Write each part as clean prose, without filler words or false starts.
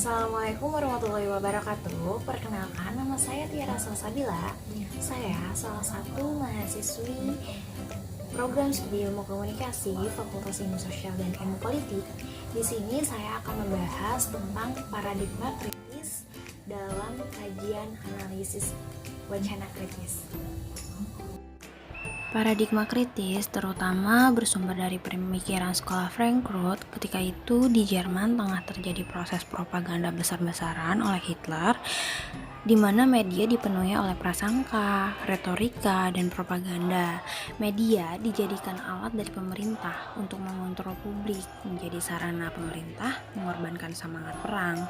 Assalamualaikum warahmatullahi wabarakatuh. Perkenalkan, nama saya Tiara Salsabila. Saya salah satu mahasiswi program studi ilmu komunikasi Fakultas Ilmu Sosial dan Ilmu Politik. Di sini saya akan membahas tentang paradigma kritis dalam kajian analisis wacana kritis. Paradigma kritis terutama bersumber dari pemikiran sekolah Frankfurt. Ketika itu di Jerman tengah terjadi proses propaganda besar-besaran oleh Hitler, di mana media dipenuhi oleh prasangka, retorika, dan propaganda. Media dijadikan alat dari pemerintah untuk mengontrol publik, menjadi sarana pemerintah mengorbankan semangat perang.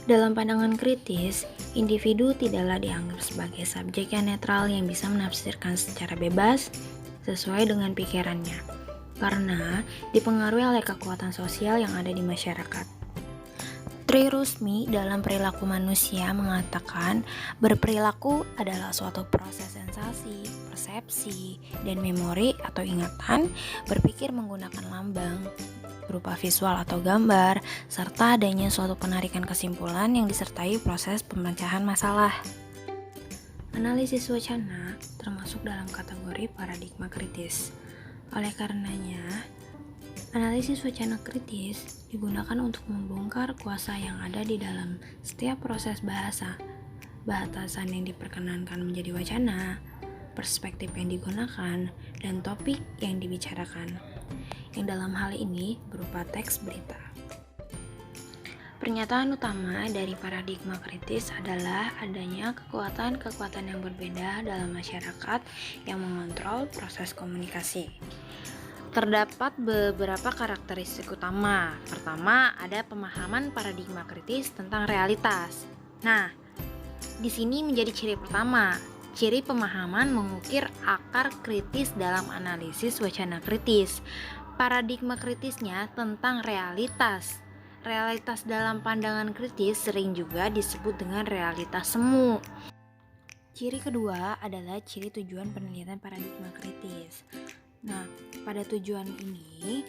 Dalam pandangan kritis, individu tidaklah dianggap sebagai subjek yang netral yang bisa menafsirkan secara bebas sesuai dengan pikirannya, karena dipengaruhi oleh kekuatan sosial yang ada di masyarakat. Tri Rusmi dalam perilaku manusia mengatakan berperilaku adalah suatu proses sensasi, persepsi, dan memori atau ingatan, berpikir menggunakan lambang berupa visual atau gambar, serta adanya suatu penarikan kesimpulan yang disertai proses pemecahan masalah. Analisis wacana termasuk dalam kategori paradigma kritis. Oleh karenanya, analisis wacana kritis digunakan untuk membongkar kuasa yang ada di dalam setiap proses bahasa, batasan yang diperkenankan menjadi wacana, perspektif yang digunakan, dan topik yang dibicarakan, yang dalam hal ini berupa teks berita. Pernyataan utama dari paradigma kritis adalah adanya kekuatan-kekuatan yang berbeda dalam masyarakat yang mengontrol proses komunikasi. Terdapat beberapa karakteristik utama. Pertama, ada pemahaman paradigma kritis tentang realitas. Nah, di sini menjadi ciri pertama. Ciri pemahaman mengukir akar kritis dalam analisis wacana kritis. Paradigma kritisnya tentang realitas. Realitas dalam pandangan kritis sering juga disebut dengan realitas semu. Ciri kedua adalah ciri tujuan penelitian paradigma kritis. Nah, pada tujuan ini,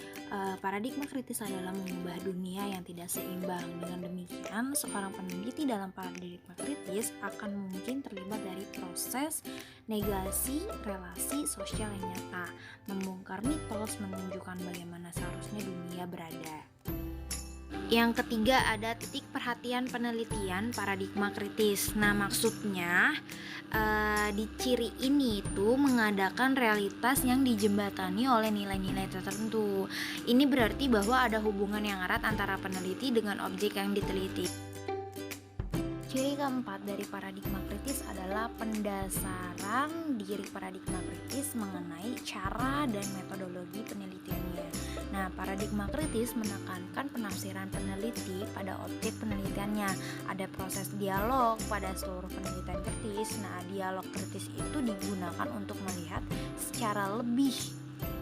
paradigma kritis adalah mengubah dunia yang tidak seimbang. Dengan demikian, seorang peneliti dalam paradigma kritis akan mungkin terlibat dari proses negasi relasi sosial yang nyata, membongkar mitos, menunjukkan bagaimana seharusnya dunia berada. Yang ketiga ada titik perhatian penelitian paradigma kritis. Nah, maksudnya di ciri ini itu mengadakan realitas yang dijembatani oleh nilai-nilai tertentu. Ini berarti bahwa ada hubungan yang erat antara peneliti dengan objek yang diteliti. Ciri keempat dari paradigma kritis adalah pendasaran diri paradigma kritis mengenai cara dan metodologi penelitiannya. Nah, paradigma kritis menekankan penafsiran peneliti pada objek penelitiannya. Ada proses dialog pada seluruh penelitian kritis. Nah, dialog kritis itu digunakan untuk melihat secara lebih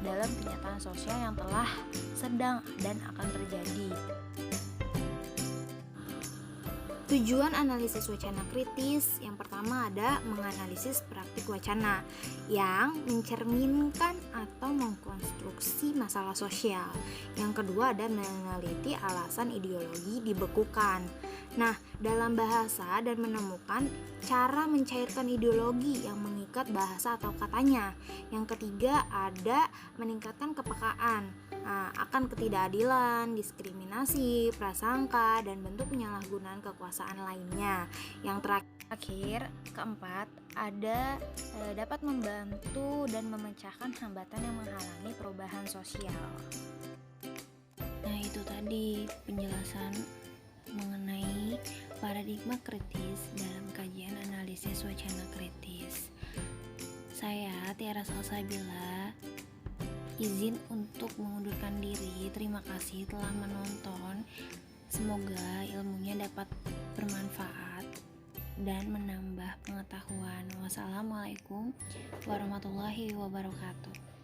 dalam kenyataan sosial yang telah, sedang, dan akan terjadi. Tujuan analisis wacana kritis yang pertama ada menganalisis praktik wacana yang mencerminkan atau mengkonstruksi masalah sosial. Yang kedua ada meneliti alasan ideologi dibekukan. Nah, dalam bahasa dan menemukan cara mencairkan ideologi yang mengikat bahasa atau katanya. Yang ketiga ada meningkatkan kepekaan akan ketidakadilan, diskriminasi, prasangka, dan bentuk penyalahgunaan kekuasaan lainnya. Yang terakhir, keempat, ada dapat membantu dan memecahkan hambatan yang menghalangi perubahan sosial. Nah, itu tadi penjelasan mengenai paradigma kritis dalam kajian analisis wacana kritis. Saya Tiara Salsabila izin untuk mengundurkan diri. Terima kasih telah menonton. Semoga ilmunya dapat bermanfaat dan menambah pengetahuan. Wassalamualaikum warahmatullahi wabarakatuh.